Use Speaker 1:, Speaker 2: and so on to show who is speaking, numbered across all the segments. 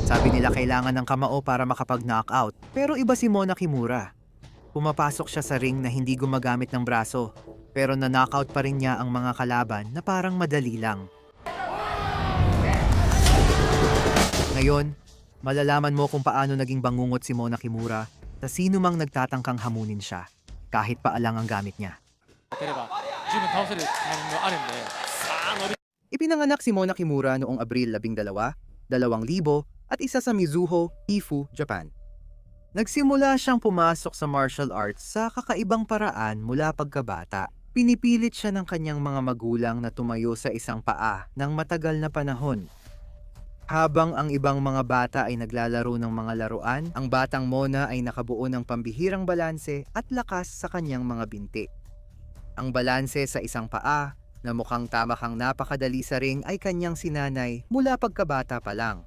Speaker 1: Sabi nila kailangan ng kamao para makapag-knockout, pero iba si Mona Kimura. Pumapasok siya sa ring na hindi gumagamit ng braso, pero na-knockout pa rin niya ang mga kalaban na parang madali lang. Ngayon, malalaman mo kung paano naging bangungot si Mona Kimura sa sino mang nagtatangkang hamunin siya, kahit paalang ang gamit niya. Ipinanganak si Mona Kimura noong Abril 12, 2000 at isa sa Mizuho, Ifu, Japan. Nagsimula siyang pumasok sa martial arts sa kakaibang paraan mula pagkabata. Pinipilit siya ng kanyang mga magulang na tumayo sa isang paa ng matagal na panahon. Habang ang ibang mga bata ay naglalaro ng mga laruan, ang batang Mona ay nakabuo ng pambihirang balanse at lakas sa kanyang mga binti. Ang balanse sa isang paa na mukhang tamakang napakadali sa ring ay kanyang sinanay mula pagkabata pa lang.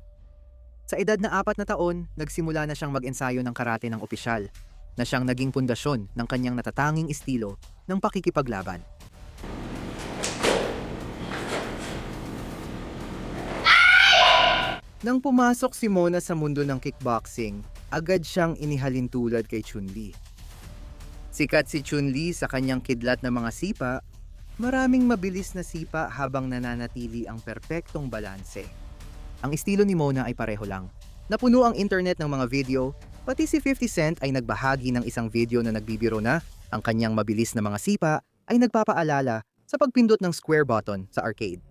Speaker 1: Sa edad na 4 na taon, nagsimula na siyang mag-ensayo ng karate ng opisyal, na siyang naging pundasyon ng kanyang natatanging estilo ng pakikipaglaban. Nang pumasok si Mona sa mundo ng kickboxing, agad siyang inihalin tulad kay Chun-Li. Sikat si Chun-Li sa kanyang kidlat na mga sipa, maraming mabilis na sipa habang nananatili ang perpektong balanse. Ang estilo ni Mona ay pareho lang. Napuno ang internet ng mga video, pati si 50 Cent ay nagbahagi ng isang video na nagbibiro na ang kanyang mabilis na mga sipa ay nagpapaalala sa pagpindot ng square button sa arcade.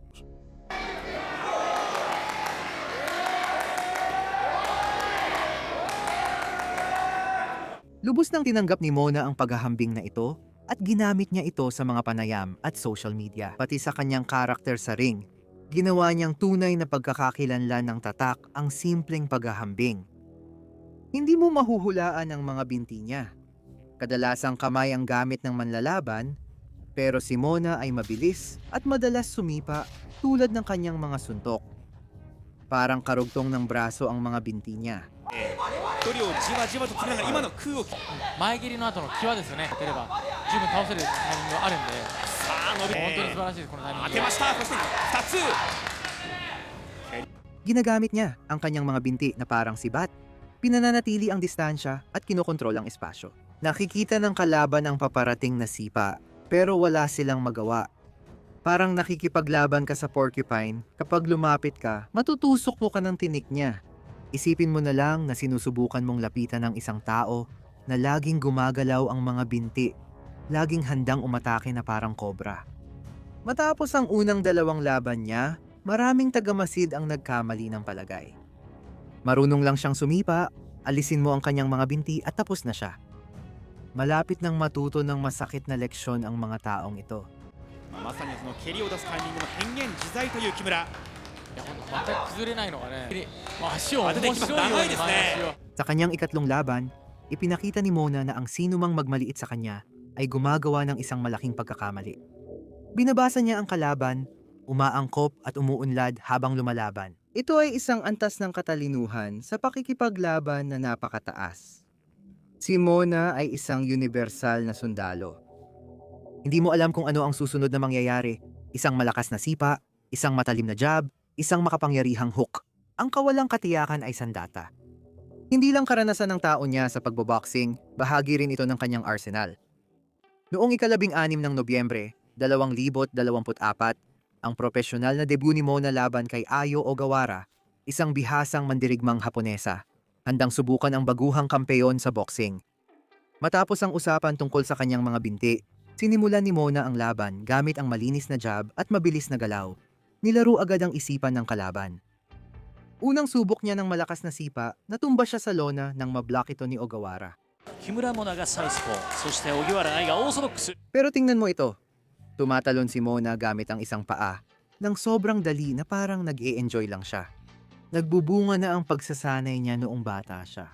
Speaker 1: Lubos nang tinanggap ni Mona ang paghahambing na ito at ginamit niya ito sa mga panayam at social media. Pati sa kanyang karakter sa ring, ginawa niyang tunay na pagkakakilanlan ng tatak ang simpleng paghahambing. Hindi mo mahuhulaan ang mga binti niya. Kadalasang kamay ang gamit ng manlalaban, pero si Mona ay mabilis at madalas sumipa tulad ng kanyang mga suntok. Parang karugtong ng braso ang mga binti niya.
Speaker 2: 距離をじわじわと詰めながら今の空を
Speaker 3: 前蹴りの後の際ですよね。当てれば十分倒せるタイミングがあるんで、
Speaker 2: さあ伸び
Speaker 3: 本当に素晴らしいですこのタイミング。
Speaker 2: 当てました。そして2つ
Speaker 1: Ginagamit niya ang kanyang mga binti na parang sibat. Pinananatili ang distansya at kinokontrol ang espasyo. Nakikita ng kalaban ang paparating na sipa, pero wala silang magawa. Parang nakikipaglaban ka sa porcupine, kapag lumapit ka, matutusok mo ka ng tinik niya. Isipin mo na lang na sinusubukan mong lapitan ng isang tao na laging gumagalaw ang mga binti, laging handang umatake na parang kobra. Matapos ang unang 2 laban niya, maraming tagamasid ang nagkamali ng palagay. Marunong lang siyang sumipa, alisin mo ang kanyang mga binti at tapos na siya. Malapit nang matuto ng masakit na leksyon ang mga taong ito.
Speaker 2: まさにその蹴りを出すタイミングの変幻自在という木村。
Speaker 3: いや本当全く崩れないのがね。足を面
Speaker 2: 当てていきます。
Speaker 3: 白いように
Speaker 2: 長いですね。
Speaker 1: Sa kanyang ikatlong laban, ipinakita ni Mona na ang sino mang magmaliit sa kanya ay gumagawa ng isang malaking pagkakamali. Binabasa niya ang kalaban, umaangkop at umuunlad habang lumalaban. Ito ay isang antas ng katalinuhan sa pakikipaglaban na napakataas. Si Mona ay isang universal na sundalo. Hindi mo alam kung ano ang susunod na mangyayari, isang malakas na sipa, isang matalim na jab, isang makapangyarihang hook. Ang kawalang katiyakan ay sandata. Hindi lang karanasan ng tao niya sa pagboboxing, bahagi rin ito ng kanyang arsenal. Noong ika-16 ng Nobyembre, 2024, ang propesyonal na debut ni Mona laban kay Ayo Ogawara, isang bihasang mandirigmang Haponesa, handang subukan ang baguhang kampeyon sa boxing. Matapos ang usapan tungkol sa kanyang mga binti, sinimulan ni Mona ang laban gamit ang malinis na jab at mabilis na galaw. Nilaro agad ang isipan ng kalaban. Unang subok niya ng malakas na sipa, natumba siya sa lona nang mablock ito ni Ogawara.
Speaker 4: 木村モナがサウスポー、そして荻原愛がオーソドックス。
Speaker 1: Pero tingnan mo ito. Tumatalon si Mona gamit ang isang paa, nang sobrang dali na parang nag-e-enjoy lang siya. Nagbubunga na ang pagsasanay niya noong bata siya.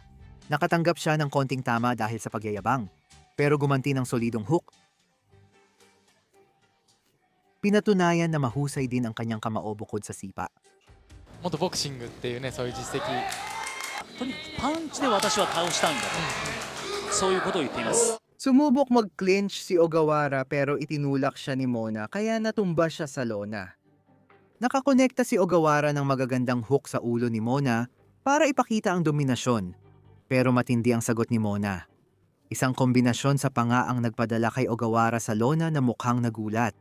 Speaker 1: Nakatanggap siya ng konting tama dahil sa pagyayabang, pero gumanti ng solidong hook. Pinatunayan na mahusay din ang kanyang kamao bukod sa sipa.
Speaker 3: 元ボクシングっていうねそういう実績。
Speaker 4: とにかくパンチで私は倒したんだと、そういうことを言っています。
Speaker 1: Sumubok mag-clinch si Ogawara pero itinulak siya ni Mona kaya natumba siya sa lona. Nakakonekta si Ogawara ng magagandang hook sa ulo ni Mona para ipakita ang dominasyon. Pero matindi ang sagot ni Mona. Isang kombinasyon sa panga ang nagpadala kay Ogawara sa lona na mukhang nagulat.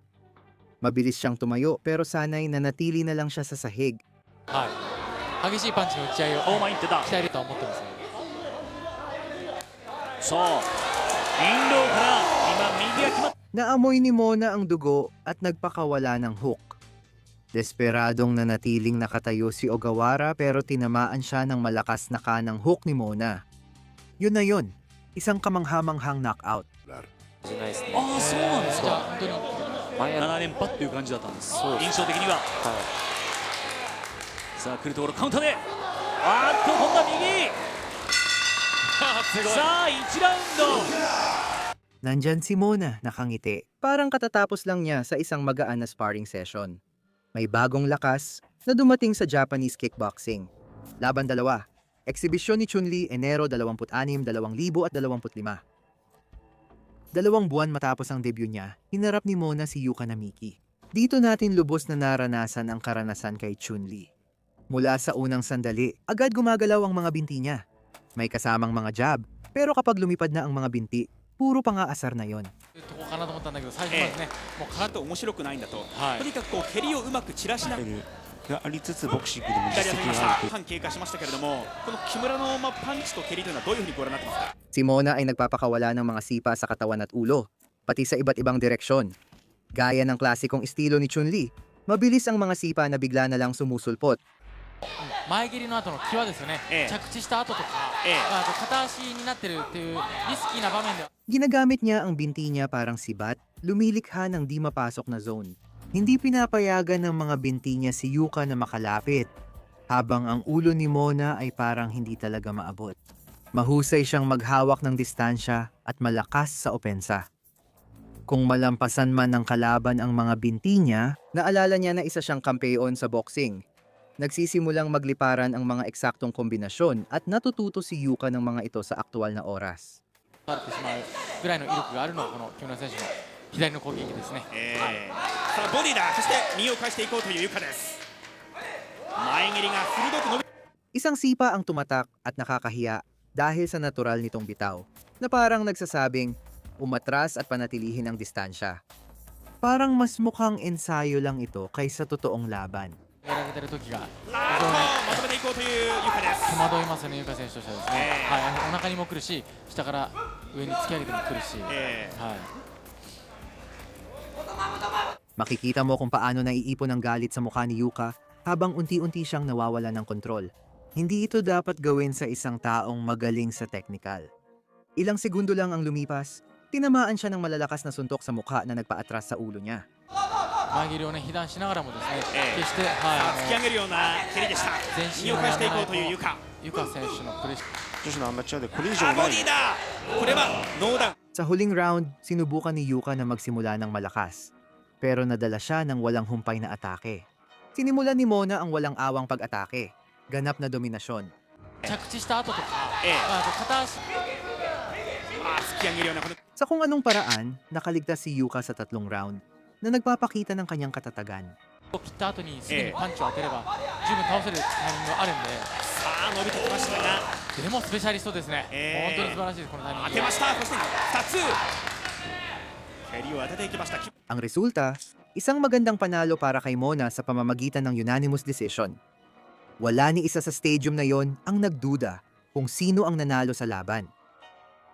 Speaker 1: Mabilis siyang tumayo pero sanay nanatili na lang siya sa sahig.
Speaker 3: 激しいパンチの打ち合いを
Speaker 4: オーマインテだ。
Speaker 3: 鍛えるとは思ってますね。
Speaker 4: そうインローから今右が決まっ
Speaker 1: Naamoy ni Mona ang dugo at nagpakawala ng hook. Desperadong nanatiling nakatayo si Ogawara pero tinamaan siya ng malakas na kanang hook ni Mona. Yun na yun, isang kamanghamanghang knockout.
Speaker 4: ああそうなんですか。
Speaker 3: じゃあ本当に
Speaker 4: 7連覇っていう感じだったんです。印象的には、さあ来るところカウンターであーっと今度は右
Speaker 3: すごい。
Speaker 4: さあ1ラウンド
Speaker 1: Nandyan si Mona, nakangiti. Parang katatapos lang niya sa isang magaan na sparring session. May bagong lakas na dumating sa Japanese kickboxing. Laban dalawa. Eksibisyon ni Chun-Li, Enero 26, 2025. 2 buwan matapos ang debut niya, hinarap ni Mona si Yuka Namiki. Dito natin lubos na naranasan ang karanasan kay Chun-Li. Mula sa unang sandali, agad gumagalaw ang mga binti niya. May kasamang mga jab, pero kapag lumipad na ang mga binti, puro pangaasar na yon.
Speaker 3: とこかなと思ったんだけど最初まずね、もう
Speaker 2: ちゃんと面白くないんだと、
Speaker 3: はい
Speaker 2: とにかくこう蹴りをうまく散らしながら
Speaker 5: がありつつボクシングでも実
Speaker 2: 左当たり
Speaker 5: 績
Speaker 2: ました
Speaker 5: がある
Speaker 2: 半経過しましたけれども、この木村のパンチと蹴りというのはどういうふうにご覧になってますか？
Speaker 1: Si Mona ay nagpapakawala ng mga sipa sa katawan at ulo, pati sa iba't ibang direksyon. Gaya ng klasikong estilo ni Chun-Li, mabilis ang mga sipa na bigla na lang sumusulpot.
Speaker 3: 前蹴りの後の際ですよね、
Speaker 2: ええ
Speaker 3: 着地した後とか、あと片足になってるっていうリスキーな場面では
Speaker 1: Ginagamit niya ang binti niya parang sibat, lumilikha ng di mapasok na zone. Hindi pinapayagan ng mga binti niya si Yuka na makalapit, habang ang ulo ni Mona ay parang hindi talaga maabot. Mahusay siyang maghawak ng distansya at malakas sa opensa. Kung malampasan man ng kalaban ang mga binti niya, naalala niya na isa siyang kampeon sa boxing. Nagsisimulang magliparan ang mga eksaktong kombinasyon at natututo si Yuka ng mga ito sa aktual na oras.
Speaker 3: 打ってしまうぐらいの威力があるのはこの木村選手の左の攻撃ですね。
Speaker 2: さあボディだ、そして身を返していこうというゆかです。前蹴りが鋭く伸び
Speaker 1: Isang sipa ang tumatak at nakakahiya dahil sa natural nitong bitaw, na parang nagsasabing umatras at panatilihin ang distansya. Parang mas mukhang ensayo lang ito kaysa totoong laban.
Speaker 3: やられてる時が非
Speaker 2: ま
Speaker 3: 常に
Speaker 2: とめていこうというゆかです。
Speaker 3: 戸惑いますよね、ゆか選手としてはですね、はい、お腹にも来るし、下から上に突き上げても来るし、はい、
Speaker 1: Makikita mo kung paano naiipon ang galit sa mukha ni Yuka habang unti-unti siyang nawawala ng kontrol. Hindi ito dapat gawin sa isang taong magaling sa technical. Ilang segundo lang ang lumipas, tinamaan siya ng malalakas na suntok sa mukha na nagpaatras sa ulo niya.
Speaker 3: 前蹴りをね被弾しながらもですね、決して、
Speaker 2: さあ突き上げるような蹴りでした。
Speaker 3: 全身を
Speaker 2: 身を返していこうというゆか。
Speaker 3: ゆか選手のプレッシャー
Speaker 5: 女子のアマチュアでこれ以上
Speaker 2: あ、ボ
Speaker 5: ない
Speaker 2: ディだ。これはノーダウン。
Speaker 1: Sa huling round, sinubukan ni Yuka na magsimula ng malakas. Pero nadala siya ng walang humpay na atake. Sinimulan ni Mona ang walang awang pag-atake. Ganap na dominasyon.
Speaker 3: 着地した後とか、あと片足
Speaker 2: 突き上げるようなこの
Speaker 1: Sa kung anong paraan, nakaligtas si Yuka sa 3 round na nagpapakita ng kanyang katatagan.
Speaker 3: を切った後にすぐにパンチを当てれば十分倒せるタイミングがあるんで、
Speaker 2: さあ伸びてきましたが
Speaker 3: でもスペシャリストですね、本当に素晴らしいですこのタイミング。
Speaker 2: 当てました。そして2つ蹴りを当てていきました。
Speaker 1: Ang resulta, isang magandang panalo para kay Mona sa pamamagitan ng unanimous decision. Wala ni isa sa stadium na yon ang nagduda kung sino ang nanalo sa laban.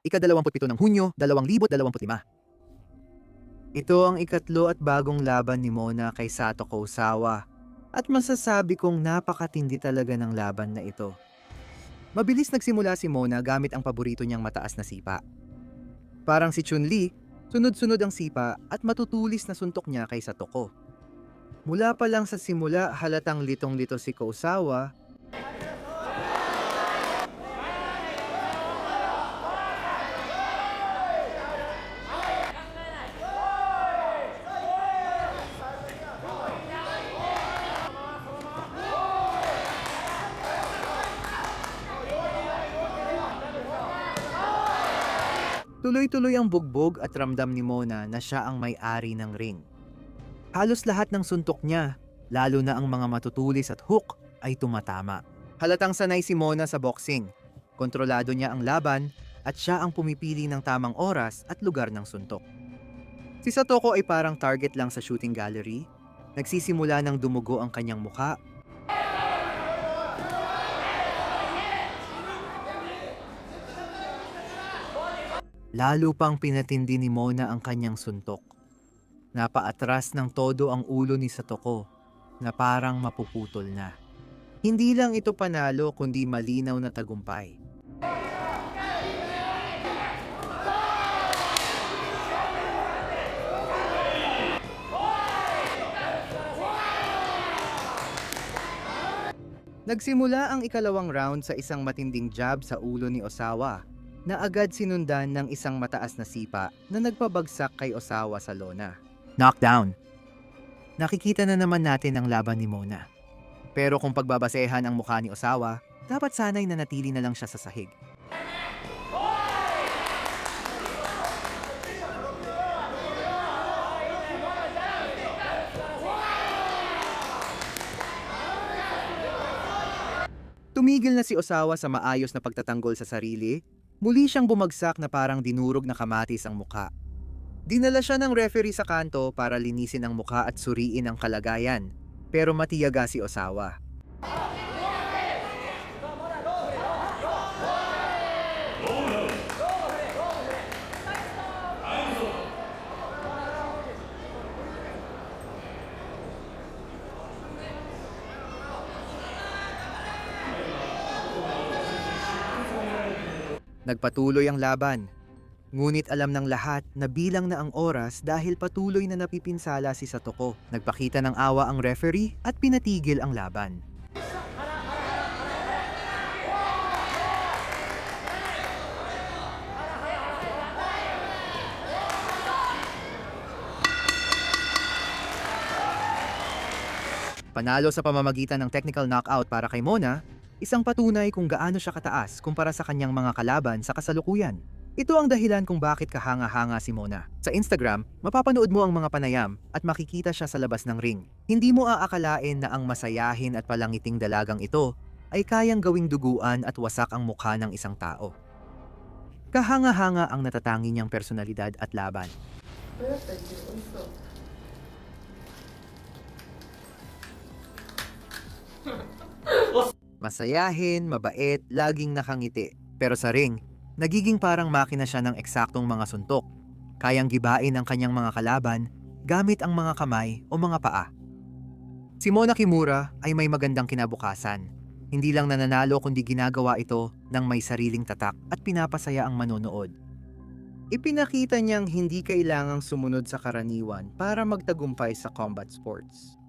Speaker 1: Ika-27 ng Hunyo, 2025. Ito ang ikatlo at bagong laban ni Mona kay Sato Kousawa at masasabi kong napakatindi talaga ng laban na ito. Mabilis nagsimula si Mona gamit ang paborito niyang mataas na sipa. Parang si Chun-Li, sunod-sunod ang sipa at matutulis na suntok niya kay Satoko. Mula pa lang sa simula halatang litong-lito si Kousawa. Tuloy-tuloy ang bugbog at ramdam ni Mona na siya ang may-ari ng ring. Halos lahat ng suntok niya lalo na ang mga matutulis at hook ay tumatama. Halatang sanay si Mona sa boxing. Kontrolado niya ang laban at siya ang pumipili ng tamang oras at lugar ng suntok. Si Satoko ay parang target lang sa shooting gallery. Nagsisimula ng dumugo ang kanyang mukha. Lalo pang pinatindi ni Mona ang kanyang suntok. Napaatras ng todo ang ulo ni Satoko na parang mapuputol na. Hindi lang ito panalo kundi malinaw na tagumpay. Nagsimula ang ikalawang round sa isang matinding jab sa ulo ni Osawa na agad sinundan ng isang mataas na sipa na nagpabagsak kay Osawa sa lona. Knockdown. Nakikita na naman natin ang laban ni Mona. Pero kung pagbabasehan ang mukha ni Osawa, dapat sanay nanatili na lang siya sa sahig. Tumigil na si Osawa sa maayos na pagtatanggol sa sarili, muli siyang bumagsak na parang dinurog na kamatis ang mukha. Dinala siya ng referee sa kanto para linisin ang mukha at suriin ang kalagayan, pero matiyaga si Osawa. Nagpatuloy ang laban. Ngunit alam ng lahat na bilang na ang oras dahil patuloy na napipinsala si Satoko. Nagpakita ng awa ang referee at pinatigil ang laban. Panalo sa pamamagitan ng technical knockout para kay Mona, isang patunay kung gaano siya kataas kumpara sa kanyang mga kalaban sa kasalukuyan. Ito ang dahilan kung bakit kahanga-hanga si Mona. Sa Instagram, mapapanood mo ang mga panayam at makikita siya sa labas ng ring. Hindi mo aakalain na ang masayahin at palangiting dalagang ito ay kayang gawing duguan at wasak ang mukha ng isang tao. Kahanga-hanga ang natatangi niyang personalidad at laban. Masayahin, mabait, laging nakangiti. Pero sa ring, nagiging parang makina siya ng eksaktong mga suntok. Kayang gibain ang kanyang mga kalaban gamit ang mga kamay o mga paa. Si Mona Kimura ay may magandang kinabukasan. Hindi lang nananalo kundi ginagawa ito ng may sariling tatak at pinapasaya ang manonood. Ipinakita niyang hindi kailangang sumunod sa karaniwan para magtagumpay sa combat sports.